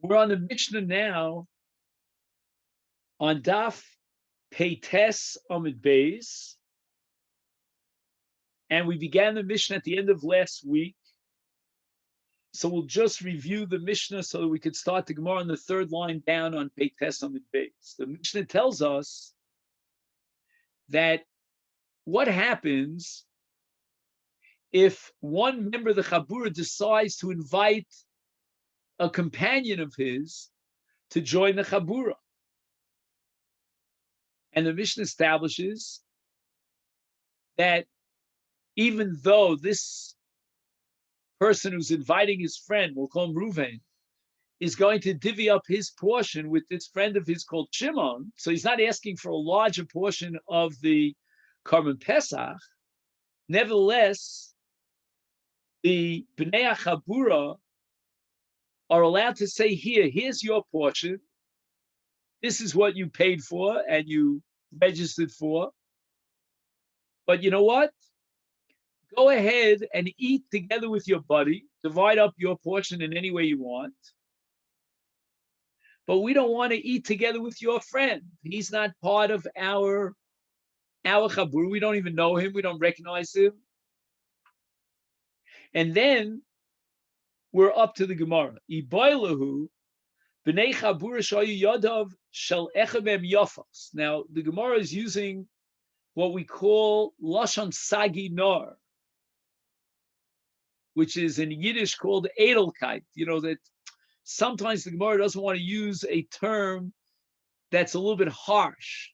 We're on the Mishnah now on Daf Peites Amid Beis, and we began the Mishnah at the end of last week. So we'll just review the Mishnah so that we could start the Gemara on the third line down on Peites Amid Beis. The Mishnah tells us that what happens if one member of the Chabura decides to invite a companion of his to join the Chabura. And the Mishnah establishes that even though this person who's inviting his friend, we'll call him Reuven, is going to divvy up his portion with this friend of his called Shimon, so he's not asking for a larger portion of the Karban Pesach, nevertheless, the Bnei Chabura are allowed to say, here's your portion. This is what you paid for and you registered for. But you know what? Go ahead and eat together with your buddy. Divide up your portion in any way you want. But we don't want to eat together with your friend. He's not part of our Chabur. We don't even know him. We don't recognize him. And then we're up to the Gemara. Iboilahu b'nei Chabura shayu yadav shel echem yafas. Now, the Gemara is using what we call lashon sagi nar, which is in Yiddish called edelkeit. You know, that sometimes the Gemara doesn't want to use a term that's a little bit harsh.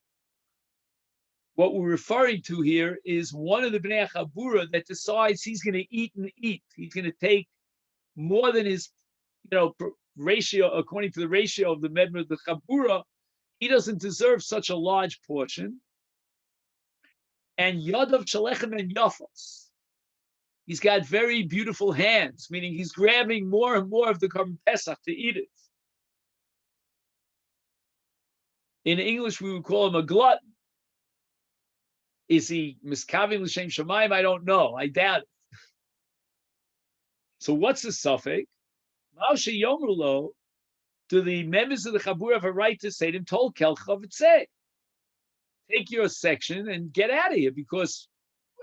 What we're referring to here is one of the Bnei Chabura that decides he's going to eat and eat. He's going to take more than his, ratio, according to the ratio of the member of the Chabura. He doesn't deserve such a large portion. And Yadav Shalechem and Yafos. He's got very beautiful hands, meaning he's grabbing more and more of the Karban Pesach to eat it. In English, we would call him a glutton. Is he miskavim l'shem shamayim? I don't know. I doubt it. So what's the suffix? Ma'aseh yomrulo, do the members of the Chabur have a right to say to him, Tol kel chavetzeh, take your section and get out of here, because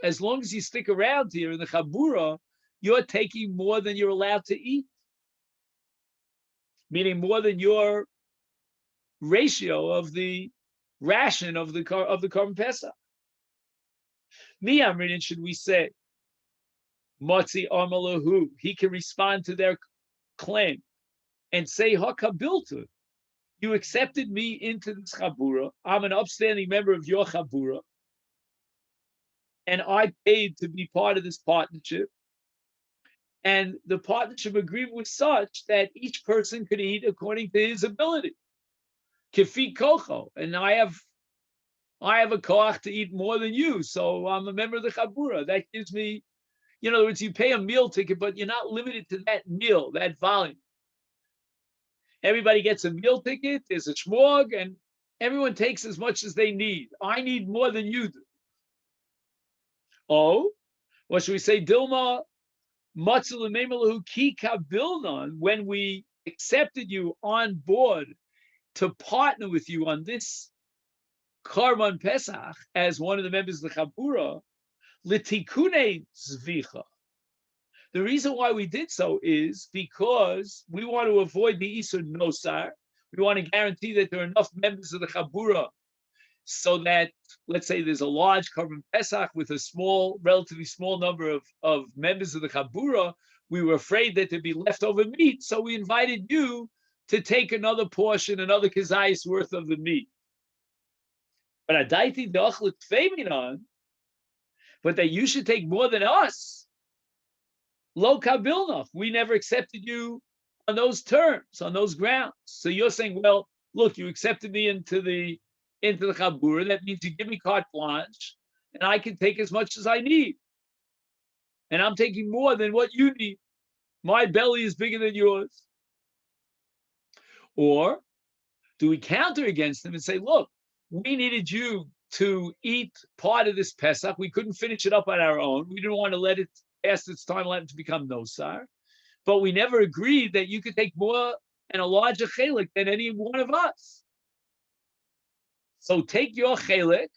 as long as you stick around here in the Chabura, you're taking more than you're allowed to eat, meaning more than your ratio of the ration of the Karban Pesach. Mi amrin, should we say, Motzi Amalahu, he can respond to their claim and say, Hakabiltu, you accepted me into this Chabura. I'm an upstanding member of your Chabura, and I paid to be part of this partnership. And the partnership agreement was such that each person could eat according to his ability. Kifi kocho, and I have a koach to eat more than you, so I'm a member of the Chabura. That gives me, in other words, you pay a meal ticket, but you're not limited to that meal, that volume. Everybody gets a meal ticket, there's a shmog, and everyone takes as much as they need. I need more than you do. Oh, what should we say? Dilma matzah ki kabilnan, when we accepted you on board to partner with you on this Karban Pesach as one of the members of the Chabura, litikune zvicha. The reason why we did so is because we want to avoid the Isur Nosar. We want to guarantee that there are enough members of the Chabura so that, let's say there's a large Karban Pesach with a relatively small number of members of the Chabura. We were afraid that there'd be leftover meat, so we invited you to take another portion, another kazayis worth of the meat. But adaiti de'achlet feminon, but that you should take more than us. Lo kabilnach, we never accepted you on those terms, on those grounds. So you're saying, well, look, you accepted me into the Chabura. That means you give me carte blanche, and I can take as much as I need. And I'm taking more than what you need. My belly is bigger than yours. Or do we counter against them and say, look, we needed you to eat part of this Pesach. We couldn't finish it up on our own. We didn't want to let it pass its time, let it to become nosar. But we never agreed that you could take more and a larger chelik than any one of us. So take your chelik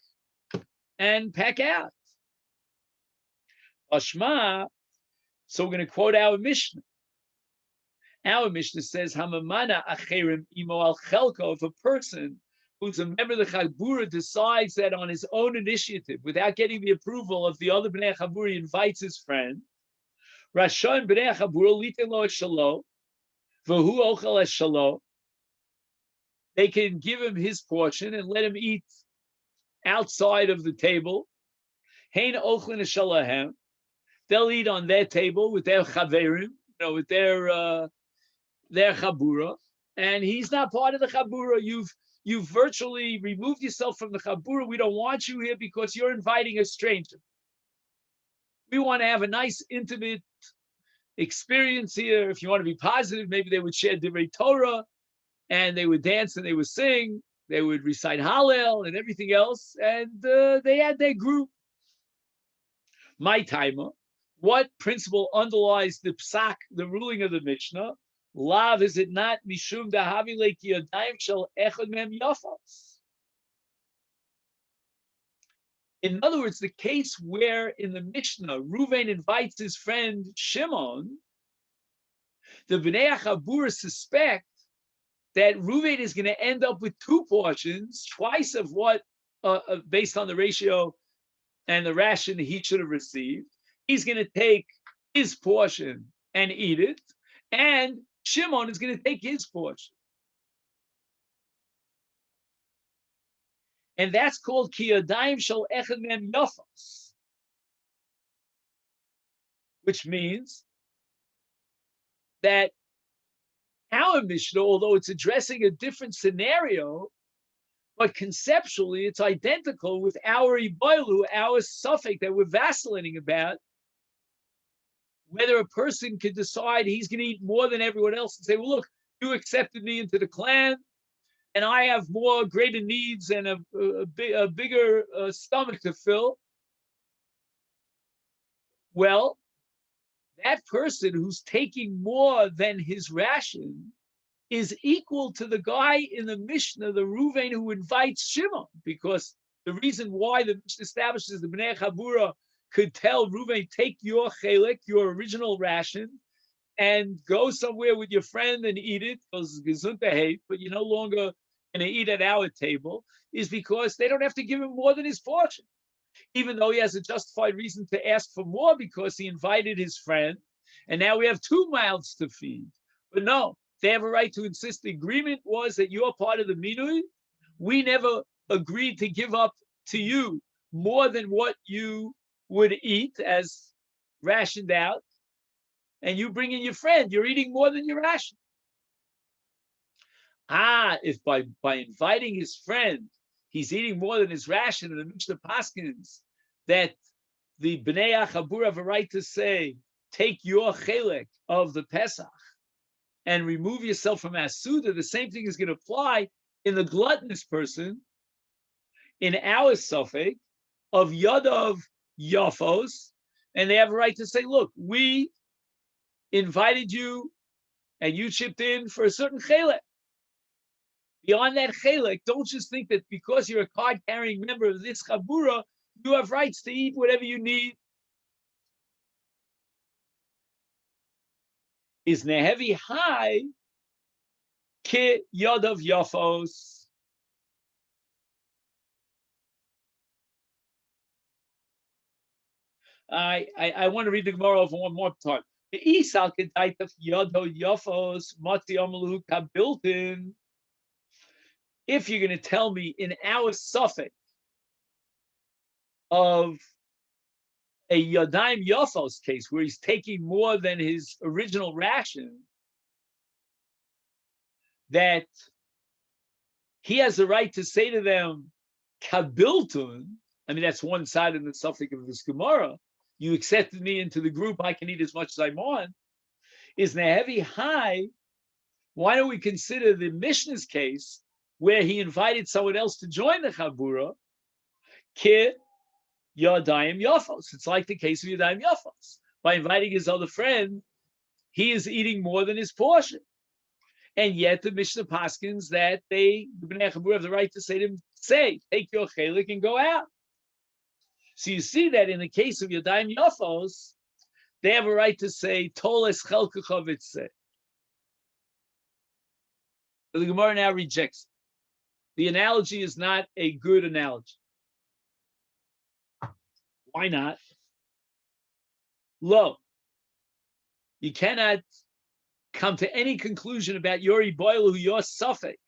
and pack out. Ashma, so we're going to quote our Mishnah. Our Mishnah says, Hamamana acherim imo al chelko, if a person who's a member of the Chabura decides that on his own initiative, without getting the approval of the other Bnei Chabura, he invites his friend, Rashon Bnei Chabura liten lo shalo, v'hu ochel es shalo, they can give him his portion and let him eat outside of the table. Hein ochlin es shalahem, they'll eat on their table with their chaverim, with their chabura, and he's not part of the chabura. You've virtually removed yourself from the chabura. We don't want you here because you're inviting a stranger. We want to have a nice, intimate experience here. If you want to be positive, maybe they would share divrei Torah, and they would dance and they would sing. They would recite Hallel and everything else, and they had their group. My timer. What principle underlies the psak, the ruling of the Mishnah? Lav, is it not mishum dahavi leki yadayim shel echad mem yafos? In other words, the case where in the Mishnah Reuven invites his friend Shimon, the Bnei Chabura suspect that Reuven is going to end up with two portions, twice of what, based on the ratio and the ration he should have received. He's going to take his portion and eat it, and Shimon is going to take his portion. And that's called ki yadayim shel echad mem yafos, which means that our Mishnah, although it's addressing a different scenario, but conceptually it's identical with our iboilu, our suffix that we're vacillating about, whether a person could decide he's going to eat more than everyone else and say, well, look, you accepted me into the clan, and I have more greater needs and a bigger stomach to fill. Well, that person who's taking more than his ration is equal to the guy in the Mishnah, the Reuven who invites Shimon, because the reason why the Mishnah establishes the Bnei Chabura could tell Reuven, take your chelik, your original ration, and go somewhere with your friend and eat it, because gesundheit hate, but you're no longer going to eat at our table, is because they don't have to give him more than his portion. Even though he has a justified reason to ask for more because he invited his friend, and now we have two mouths to feed. But no, they have a right to insist. The agreement was that you're part of the minui. We never agreed to give up to you more than what you would eat as rationed out, and you bring in your friend, you're eating more than your ration. If by inviting his friend, he's eating more than his ration, and the Mishnah Paskins that the Bnei Chabura have a right to say, take your chelek of the Pesach and remove yourself from Asuda, the same thing is going to apply in the gluttonous person, in our suffix of Yadav Yafos, and they have a right to say, look, we invited you and you chipped in for a certain chelek. Beyond that chelek, don't just think that because you're a card-carrying member of this chabura, you have rights to eat whatever you need. Is nehevi high ki yadav yafos. I want to read the Gemara over one more time. If you're going to tell me in our suffix of a Yadayim Yafos case where he's taking more than his original ration, that he has the right to say to them, Kabiltun, I mean, that's one side of the suffix of this Gemara, you accepted me into the group, I can eat as much as I want, is Nehevi high. Why don't we consider the Mishnah's case where he invited someone else to join the Chabura, Ki Yadayim Yafos. It's like the case of Yadayim Yafos. By inviting his other friend, he is eating more than his portion. And yet the Mishnah paskins that the Bnei Chabura have the right to say to him, take your chelik and go out. So you see that in the case of Yadayim Yafos, they have a right to say, Toles Chelkecha Vitzeh. So the Gemara now rejects it. The analogy is not a good analogy. Why not? Lo, you cannot come to any conclusion about Yori Boilu, your suffix,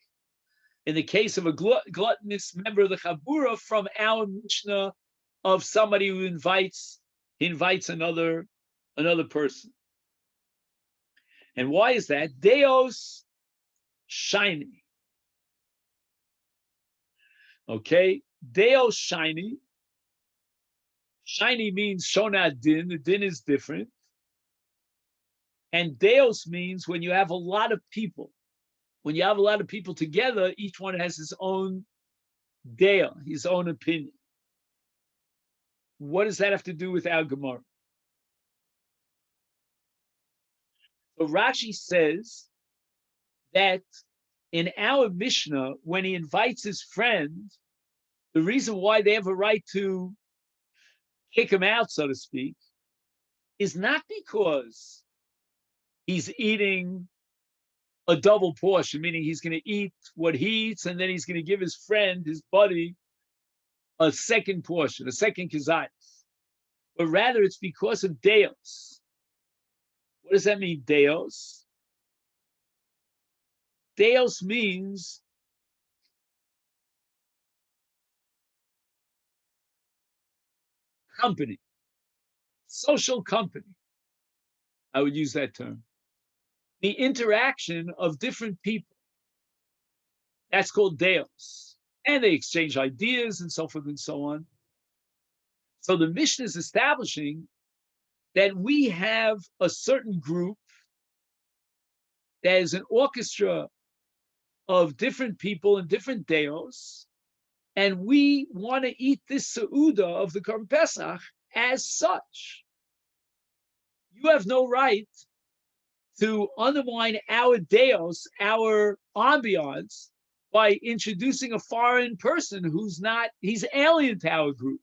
in the case of a gluttonous member of the Chabura from our Mishnah of somebody who invites another person. And why is that? Deos shiny. Okay, Deos shiny. Shiny means shona din. The din is different. And Deos means when you have a lot of people. When you have a lot of people together, each one has his own deo, his own opinion. What does that have to do with our Gemara? So Rashi says that in our Mishnah, when he invites his friend, the reason why they have a right to kick him out, so to speak, is not because he's eating a double portion, meaning he's going to eat what he eats, and then he's going to give his friend, his buddy, a second portion, a second kazayas. But rather it's because of deos. What does that mean, deos? Deos means company, social company. I would use that term. The interaction of different people. That's called deos. And they exchange ideas and so forth and so on. So the Mishnah is establishing that we have a certain group that is an orchestra of different people and different deos, and we want to eat this seuda of the Korban Pesach as such. You have no right to undermine our deos, our ambiance, by introducing a foreign person he's alien to our group.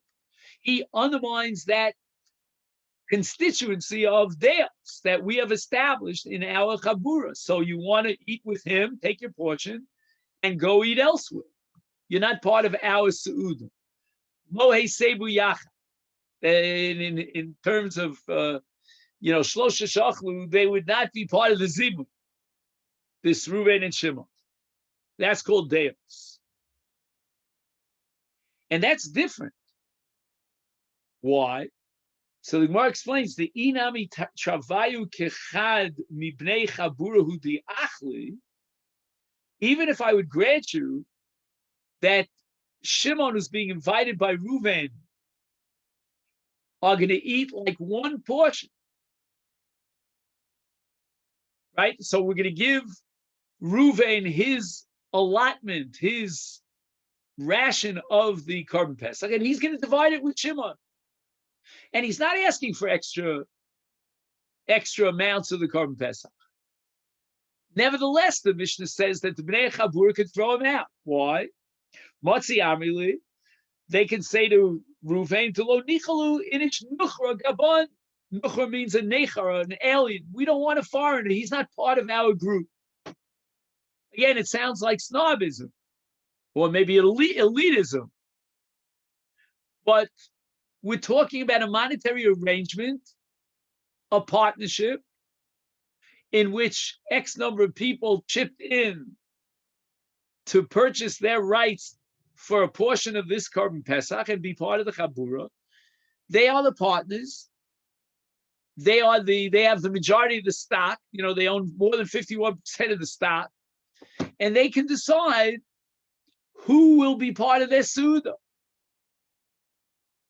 He undermines that constituency of deos that we have established in our chabura. So you want to eat with him, take your portion, and go eat elsewhere. You're not part of our seuda. Mohe sebu yachad. In terms of shlosha shachlu, they would not be part of the zimun. This Reuven and Shimon. That's called deos. And that's different. Why? So the Gemara explains the inami travayu kechad mibnei chaburahu di achli. Even if I would grant you that Shimon, who's being invited by Reuven, are going to eat like one portion, right? So we're going to give Reuven his allotment, his ration of the Korban Pesach, and he's going to divide it with Shimon. And he's not asking for extra amounts of the Korban Pesach. Nevertheless, the Mishnah says that the Bnei Chabur could throw him out. Why? Matzi Amrili, they can say to Reuven, to lo nichalu inich nuchra gabon. Nuchra means a nechara, an alien. We don't want a foreigner. He's not part of our group. Again, it sounds like snobism, or maybe elitism. But we're talking about a monetary arrangement, a partnership, in which X number of people chipped in to purchase their rights for a portion of this Korban Pesach and be part of the Chabura. They are the partners. They have the majority of the stock. They own more than 51% of the stock. And they can decide who will be part of their Suda.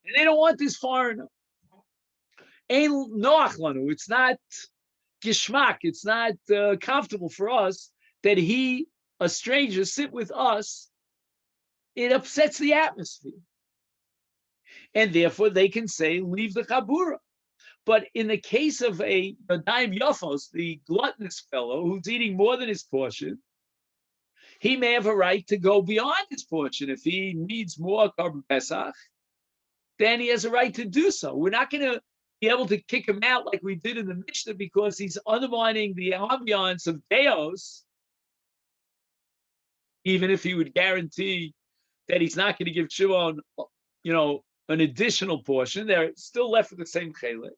And they don't want this foreigner. It's not gishmak. It's not comfortable for us that a stranger, sit with us. It upsets the atmosphere. And therefore they can say, leave the Chabura. But in the case of a Daim Yafos, the gluttonous fellow who's eating more than his portion, he may have a right to go beyond his portion. If he needs more Korban Pesach, then he has a right to do so. We're not going to be able to kick him out like we did in the Mishnah because he's undermining the ambiance of Deos, even if he would guarantee that he's not going to give Shimon, an additional portion. They're still left with the same chelik.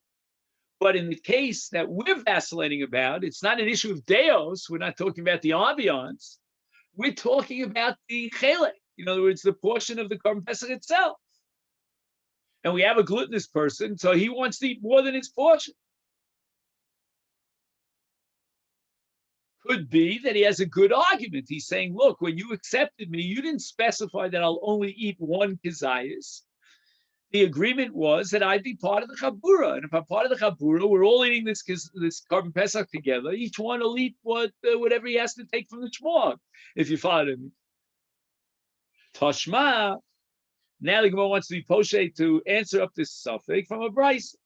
But in the case that we're vacillating about, it's not an issue of Deos. We're not talking about the ambiance. We're talking about the chelik. In other words, the portion of the Korban Pesach itself. And we have a gluttonous person, so he wants to eat more than his portion. Could be that he has a good argument. He's saying, look, when you accepted me, you didn't specify that I'll only eat one kizayis. The agreement was that I'd be part of the Chabura. And if I'm part of the Chabura, we're all eating this Korban Pesach together. Each one will eat whatever he has to take from the shmog, if you follow me. Tashma, now the Gemara wants to be poshet to answer up this suffix from a brisa.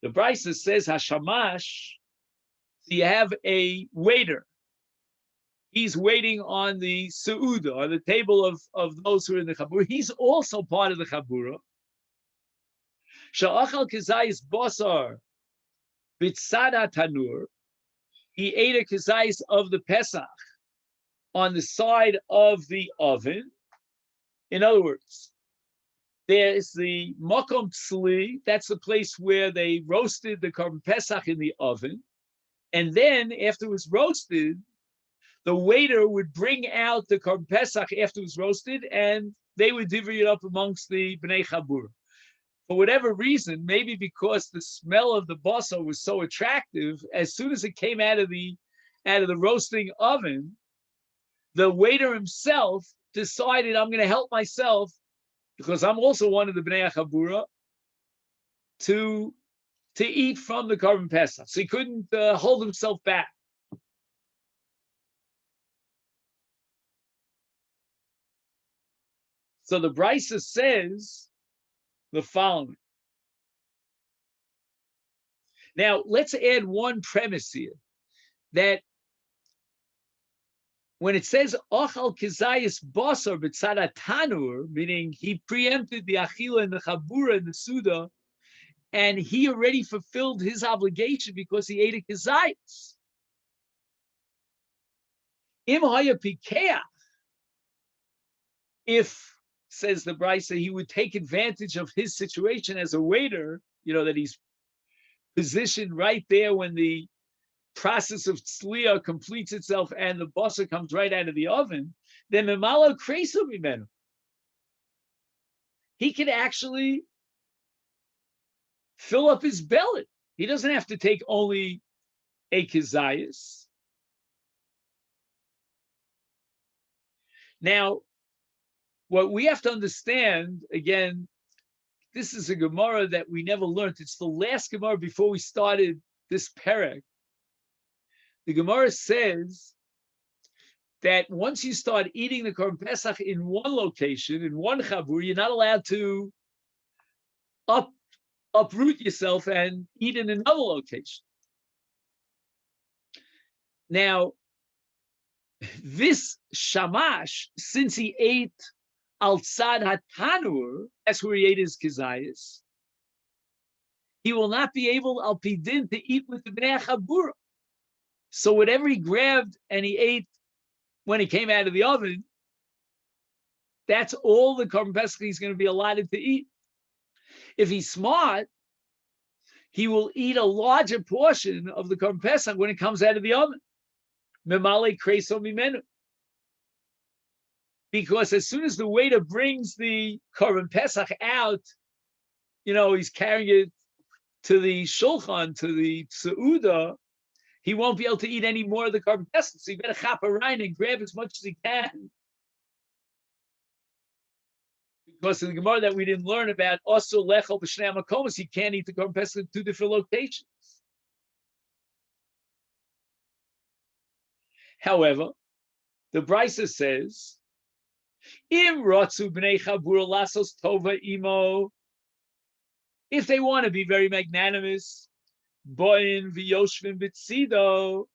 The brisa says, Hashamash, so you have a waiter. He's waiting on the Seuda, on the table of those who are in the Chabura. He's also part of the Chabura. Sha'achal kizayis basar b'tzad tanur. He ate a kizayis of the Pesach on the side of the oven. In other words, there's the makom tzli. That's the place where they roasted the Korban Pesach in the oven. And then after it was roasted, the waiter would bring out the Korban Pesach after it was roasted, and they would divvy it up amongst the Bnei Chabur. For whatever reason, maybe because the smell of the basar was so attractive, as soon as it came out of the roasting oven, the waiter himself decided, I'm going to help myself, because I'm also one of the Bnei Chabura, to eat from the Korban Pesach. So he couldn't hold himself back. So the Brisa says the following. Now, let's add one premise here, that when it says Ochal Kizayis Basar B'tzad Tanur, meaning he preempted the Achila and the Chabura and the Suda, and he already fulfilled his obligation because he ate a Kizayis. Im Haya Pikeach, if, says the Brisa, he would take advantage of his situation as a waiter, that he's positioned right there when the process of tzliya completes itself and the basar comes right out of the oven, then memalo kreso mimenu. He can actually fill up his belly. He doesn't have to take only a kizayis. Now, what we have to understand, again, this is a Gemara that we never learned. It's the last Gemara before we started this perek. The Gemara says that once you start eating the Korban Pesach in one location, in one chabur, you're not allowed to uproot yourself and eat in another location. Now, this shamash, since he ate al tzad hatanur, that's where he ate his kizayis, he will not be able al pidin to eat with the bnei chabura. So whatever he grabbed and he ate when he came out of the oven, that's all the Korban Pesach he's going to be allotted to eat. If he's smart, he will eat a larger portion of the Korban Pesach when it comes out of the oven. Memale kreso mimenu. Because as soon as the waiter brings the Korban Pesach out, he's carrying it to the shulchan, to the seuda, he won't be able to eat any more of the Korban Pesach. So you better chop around and grab as much as he can. Because in the Gemara that we didn't learn about, also lechol b'shnei makomos, he can't eat the Korban Pesach in two different locations. However, the Brisa says, Im ratzu b'nei chabura lasos tova imo. If they want to be very magnanimous, boin v'yoshvim b'tzido,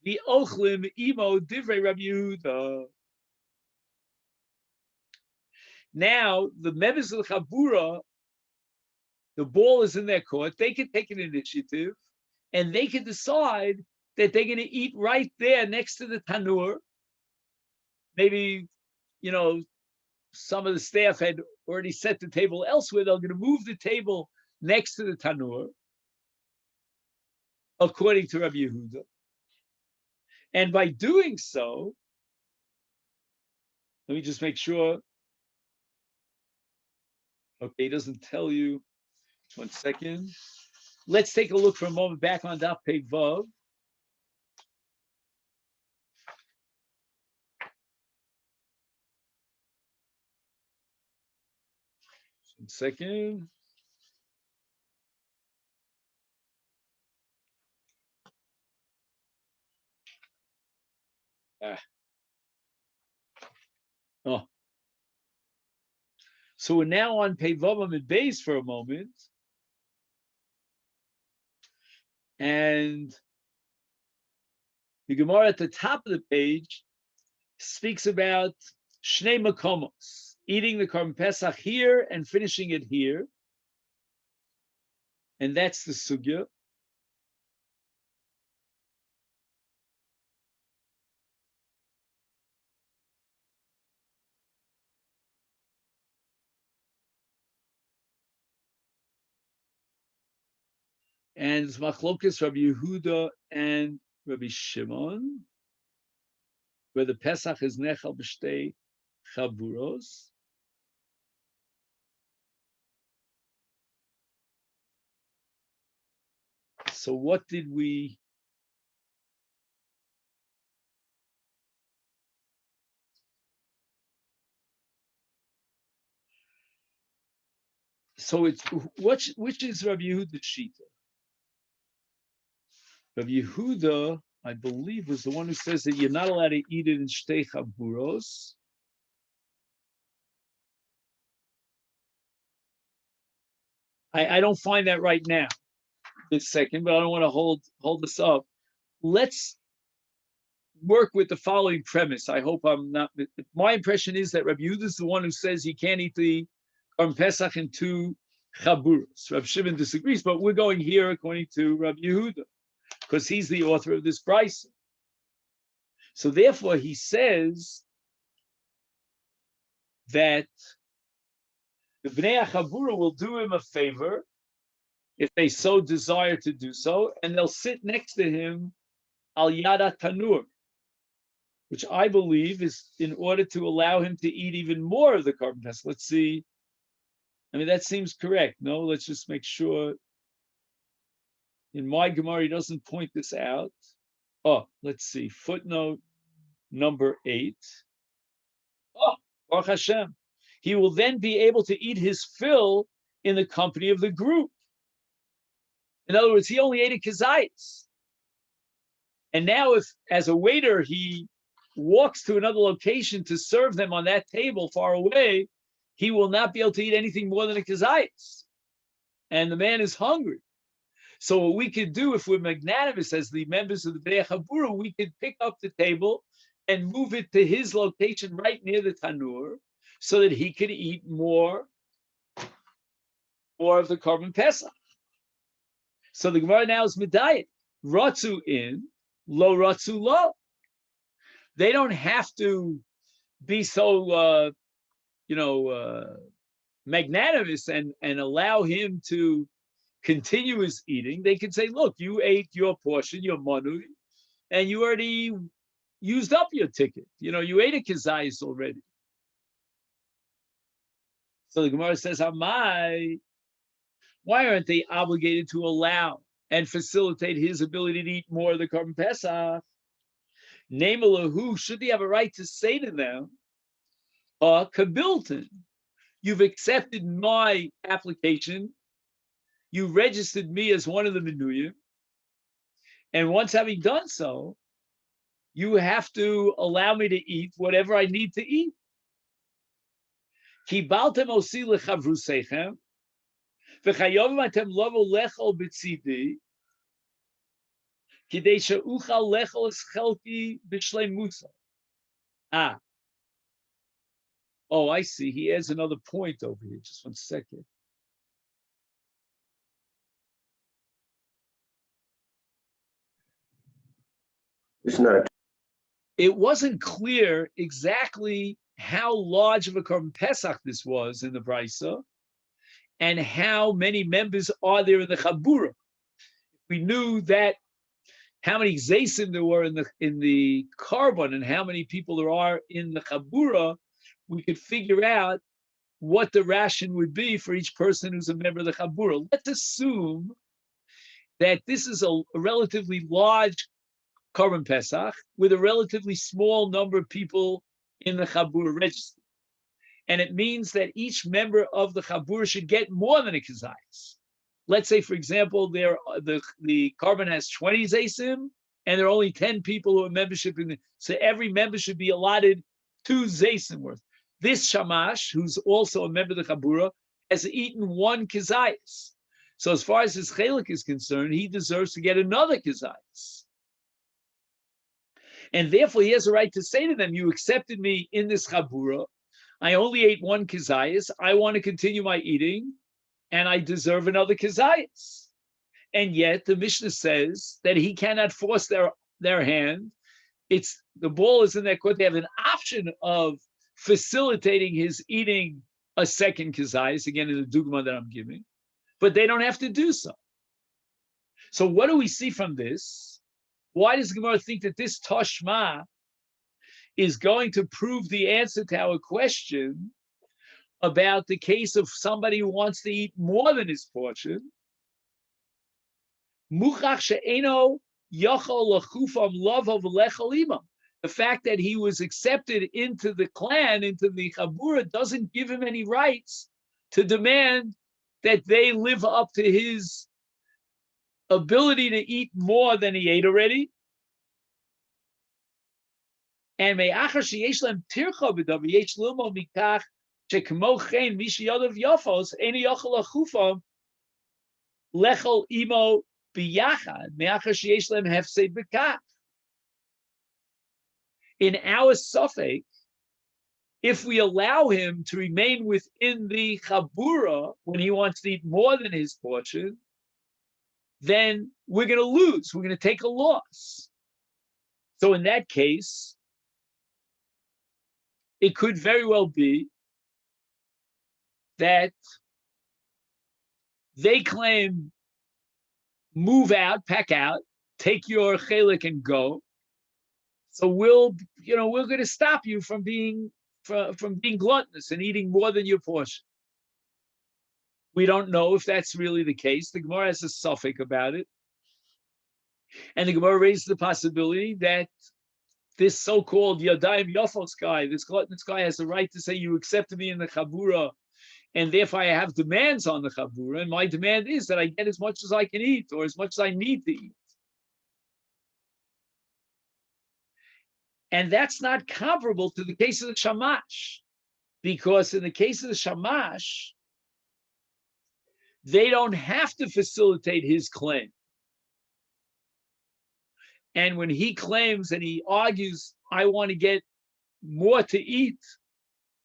v'ochlim imo divrei Rabbi Yehuda. Now, the members of the Chabura, the ball is in their court. They can take an initiative, and they can decide that they're going to eat right there next to the tanur. Maybe, some of the staff had already set the table elsewhere. They're going to move the table next to the tanur, according to Rabbi Yehuda. And by doing so, let me just make sure. Okay, he doesn't tell you. 1 second. Let's take a look for a moment back on Daf Pei Vav. 1 second. Oh. So we're now on Pei Vav and Beis for a moment. And the Gemara at the top of the page speaks about Shnei Makomos, eating the Korban Pesach here and finishing it here. And that's the sugya. And it's Machlokes Rabbi Yehuda and Rabbi Shimon, where the Pesach is Nechal B'Shtei Chaburos. So what did we... So it's which is Rabbi Yehuda's Shita? Rabbi Yehuda, I believe, was the one who says that you're not allowed to eat it in Shtei Chaburos. I don't find that right now, this second, but I don't want to hold this up. Let's work with the following premise. I hope I'm not... My impression is that Rabbi Yehuda is the one who says you can't eat the Korban Pesach in 2 Chaburos. Rabbi Shimon disagrees, but we're going here according to Rabbi Yehuda, because he's the author of this brisa. So therefore, he says that the Bnei HaChabura will do him a favor if they so desire to do so, and they'll sit next to him al yada tanur, which I believe is in order to allow him to eat even more of the Korban Pesach. Let's see. I mean, that seems correct. No, let's just make sure. In my Gemara, he doesn't point this out. Oh, let's see. Footnote number 8. Oh, Baruch Hashem. He will then be able to eat his fill in the company of the group. In other words, he only ate a kazayis. And now if, as a waiter, he walks to another location to serve them on that table far away, he will not be able to eat anything more than a kazayis. And the man is hungry. So what we could do, if we're magnanimous as the members of the Bnei Chabura, we could pick up the table and move it to his location right near the tanur, so that he could eat more of the Korban Pesach. So the Gemara now is medayik. Ratzu in, lo ratzu lo. They don't have to be so, magnanimous and allow him to continue his eating. They can say, look, you ate your portion, your manu, and you already used up your ticket. You ate a kazayis already. So the Gemara says, Amai, why aren't they obligated to allow and facilitate his ability to eat more of the Korban Pesach? Namelahu, should he have a right to say to them, Kabilton, you've accepted my application, you registered me as one of the Menuyim, and once having done so, you have to allow me to eat whatever I need to eat. Kibaltem osi lechavrusechem, V'chayovim atem lovo lechol b'tzidi, kidei she'uchal lechol es chelki b'shleimusa. Oh, I see. He has another point over here. Just 1 second. It's not. It wasn't clear exactly how large of a Korban Pesach this was in the Brisa, and how many members are there in the Chabura. We knew that how many Zaysim there were in the Korban and how many people there are in the Chabura, we could figure out what the ration would be for each person who's a member of the Chabura. Let's assume that this is a relatively large Korban Pesach with a relatively small number of people in the Chabura register. And it means that each member of the Chabura should get more than a Kazayas. Let's say, for example, the Korban has 20 Zaysim, and there are only 10 people who have membership in it. So every member should be allotted 2 Zaysim worth. This Shamash, who's also a member of the Chabura, has eaten 1 Kazayas. So as far as his chelik is concerned, he deserves to get another Kazayas. And therefore, he has a right to say to them, you accepted me in this Chabura. I only ate 1 Kazayas. I want to continue my eating, and I deserve another Kazayas. And yet, the Mishnah says that he cannot force their hand. It's the ball is in their court. They have an option of facilitating his eating a second Kazayas, again, in the dugma that I'm giving, but they don't have to do so. So what do we see from this? Why does Gemara think that this Tashma is going to prove the answer to our question about the case of somebody who wants to eat more than his portion? Muchach she'eno yachol lachufam lavav lechalimam. The fact that he was accepted into the clan, into the Chabura, doesn't give him any rights to demand that they live up to his ability to eat more than he ate already. And me'achar sheyesh lem tircha b'dav yesh lilmo mikach shekmo chen mishiyadav yafos eni yachol lachufam lechol imo biyachad me'achar sheyesh lem hefsei b'kach. In our suffix, if we allow him to remain within the Chabura when he wants to eat more than his portion, then we're going to lose. We're going to take a loss. So in that case, it could very well be that they claim, move out, pack out, take your chelik and go. So we're going to stop you from being gluttonous and eating more than your portion. We don't know if that's really the case. The Gemara has a suffix about it. And the Gemara raises the possibility that this so-called Yadayim Yafos guy, this gluttonous guy, has the right to say, you accepted me in the Chabura, and therefore I have demands on the Chabura, and my demand is that I get as much as I can eat, or as much as I need to eat. And that's not comparable to the case of the Shamash, because in the case of the Shamash, they don't have to facilitate his claim. And when he claims and he argues, I want to get more to eat,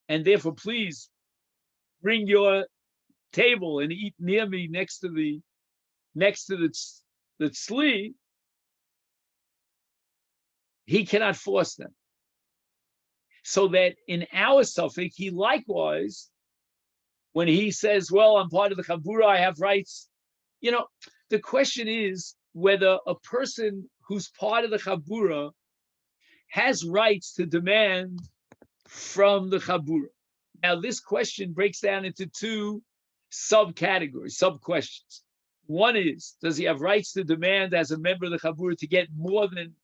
and therefore please bring your table and eat near me next to the tzli, he cannot force them. So that in our suffix, he likewise, when he says, well, I'm part of the Chabura, I have rights. The question is whether a person who's part of the Chabura has rights to demand from the Chabura. Now, this question breaks down into 2 subcategories, sub-questions. One is, does he have rights to demand as a member of the Chabura to get more than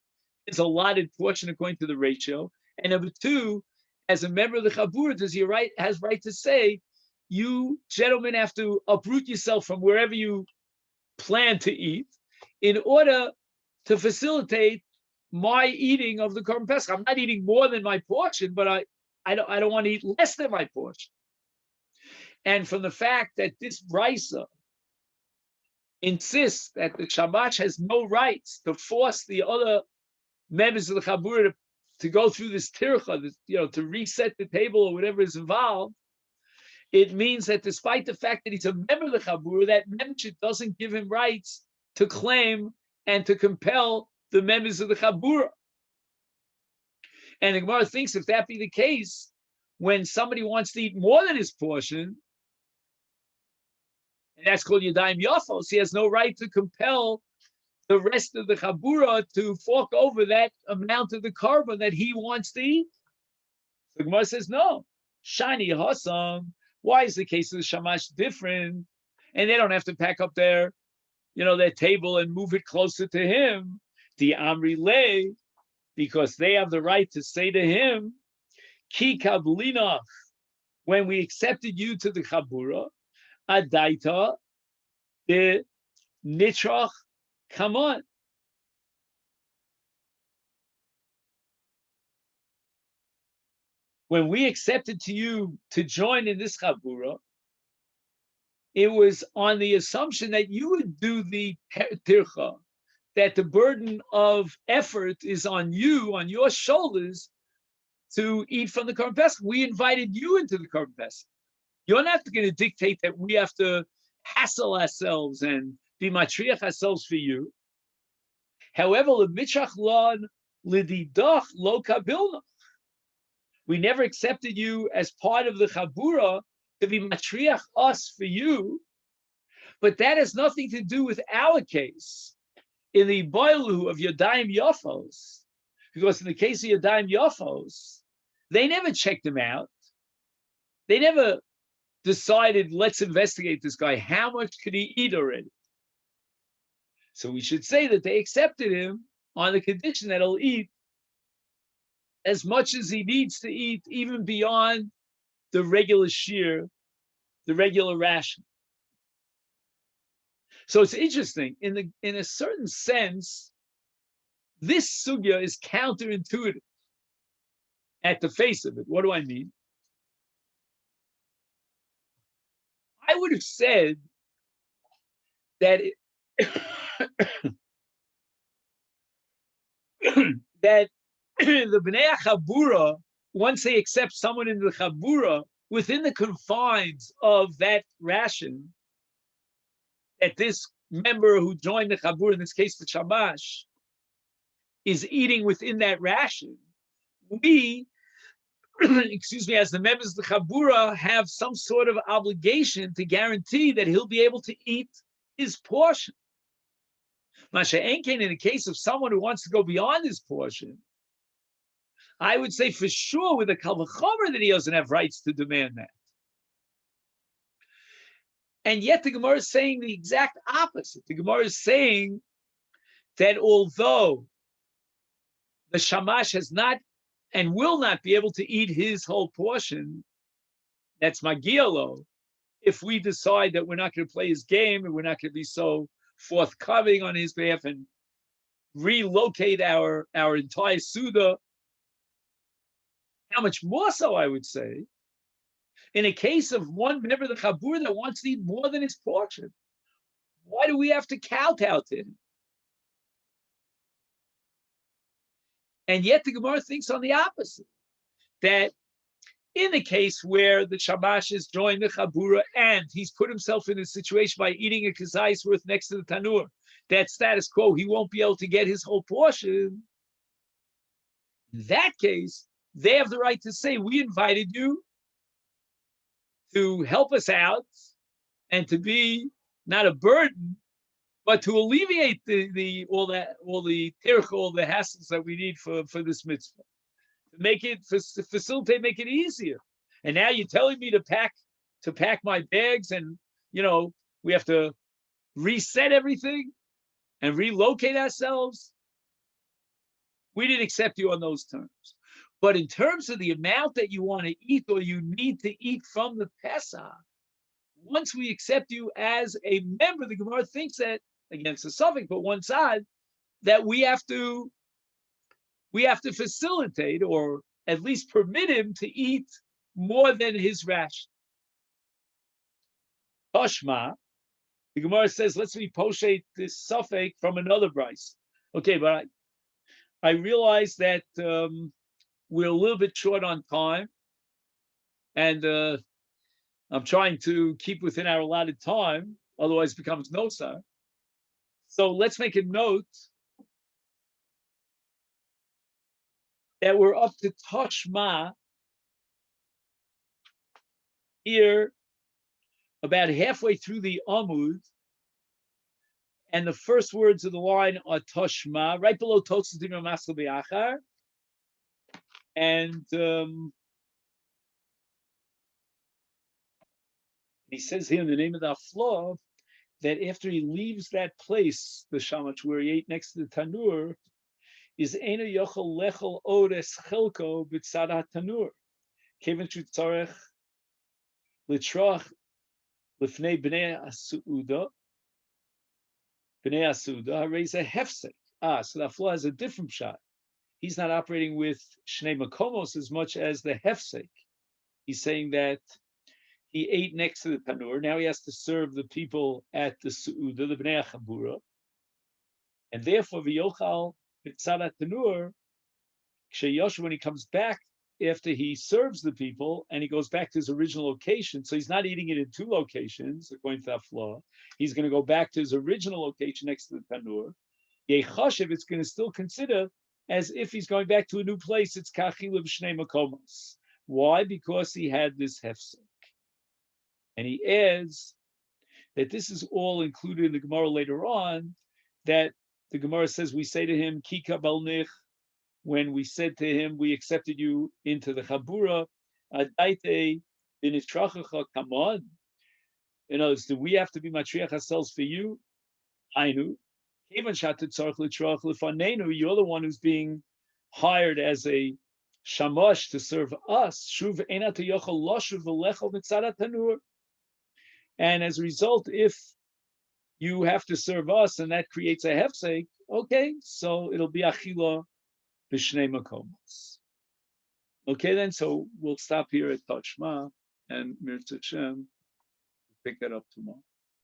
his allotted portion according to the ratio? And number 2, as a member of the Chabura, does he has right to say, you gentlemen have to uproot yourself from wherever you plan to eat in order to facilitate my eating of the Korban Pesach. I'm not eating more than my portion, but I don't want to eat less than my portion. And from the fact that this brisa insists that the Shamash has no rights to force the other members of the Chabura to go through this tircha, to reset the table or whatever is involved, it means that despite the fact that he's a member of the Chabura, that membership doesn't give him rights to claim and to compel the members of the Chabura. And the Gemara thinks if that be the case, when somebody wants to eat more than his portion, and that's called Yadayim Yafos, he has no right to compel the rest of the Chabura to fork over that amount of the carbon that he wants to eat. The Gemara says, no. Shani Hassam. Why is the case of the Shamash different? And they don't have to pack up their table and move it closer to him. The Amri Le, because they have the right to say to him, Ki Kablina, when we accepted you to the Chabura, Adaita, the Nitrach, come on. When we accepted to you to join in this Chabura, it was on the assumption that you would do the tircha, that the burden of effort is on you, on your shoulders, to eat from the Korban Pesach. We invited you into the Korban Pesach. You're not going to dictate that we have to hassle ourselves and be matriach ourselves for you. However, l'mitzrach lon l'didach lo kabilna. We never accepted you as part of the Chabura to be matriach us for you, but that has nothing to do with our case. In the boilu of Yadayim Yafos, because in the case of Yadayim Yafos, they never checked him out. They never decided, let's investigate this guy. How much could he eat already? So we should say that they accepted him on the condition that he'll eat as much as he needs to eat, even beyond the regular shear, the regular ration. So it's interesting. In a certain sense, this sugya is counterintuitive at the face of it. What do I mean? I would have said that that the Bnei Chabura, once they accept someone into the Chabura, within the confines of that ration, that this member who joined the Chabura, in this case the Shamash, is eating within that ration, we, as the members of the Chabura, have some sort of obligation to guarantee that he'll be able to eat his portion. Masha Enkein, in the case of someone who wants to go beyond his portion, I would say for sure with a Kal V'chomer that he doesn't have rights to demand that. And yet the Gemara is saying the exact opposite. The Gemara is saying that although the Shamash has not and will not be able to eat his whole portion, that's Magialo, if we decide that we're not going to play his game and we're not going to be so forthcoming on his behalf and relocate our entire Suda. How much more so, I would say, in a case of one member of the Chabur that wants to eat more than his portion, why do we have to kowtow to him? And yet the Gemara thinks on the opposite, that in the case where the Shamash has joined the Chabura and he's put himself in a situation by eating a kazayis worth next to the tanur, that status quo, he won't be able to get his whole portion. In that case, they have the right to say, we invited you to help us out and to be not a burden, but to alleviate all the hassles that we need for this mitzvah, to make it facilitate, make it easier. And now you're telling me to pack my bags, and we have to reset everything and relocate ourselves. We didn't accept you on those terms. But in terms of the amount that you want to eat or you need to eat from the Pesach, once we accept you as a member, the Gemara thinks that, against the suffix, but one side, that we have to facilitate or at least permit him to eat more than his ration. Toshma, The Gemara says, let's poshet this suffix from another brisa. Okay, but I realize that we're a little bit short on time, and I'm trying to keep within our allotted time, otherwise it becomes nosar. So let's make a note that we're up to Tashma here, about halfway through the Amud, and the first words of the line are Tashma, right below Tosas Dino Masel Be'achar. And he says here in the name of the Aflo that after he leaves that place, the Shamach, where he ate next to the Tanur, is Eino Yochel Lechel Ores Chelko B'tzad HaTanur. Kevin Shu Tzarech Litroch Lifnei B'nei Asuda, raise a hefsek. So the Aflo has a different shot. He's not operating with Shnei Makomos as much as the hefsek. He's saying that he ate next to the Tanur. Now he has to serve the people at the Su'uda, the Bnei Chabura. And therefore, V'yochal B'tzad Tanur, Ksheyosh, when he comes back after he serves the people and he goes back to his original location, so he's not eating it in two locations, according to that flaw. He's going to go back to his original location next to the Tanur. Yechashev, it's going to still consider as if he's going back to a new place. It's Kachilav Shnei Makomos. Why? Because he had this hefsek. And he adds that this is all included in the Gemara later on, that the Gemara says we say to him, Ki kabalnich, when we said to him, we accepted you into the Chabura, Adaite b'nitrachacha kamon. In other words, do we have to be matriach ourselves for you? Ainu. Even shatatzarch litrach lefanenu, you're the one who's being hired as a shamash to serve us. Shuv enat yochel loshuv v'lechel mitzad tanur. And as a result, if you have to serve us and that creates a hefsek, okay, so it'll be achila b'shnei makomos. Okay, then, so we'll stop here at Tashma, and Mirza Shem, pick that up tomorrow.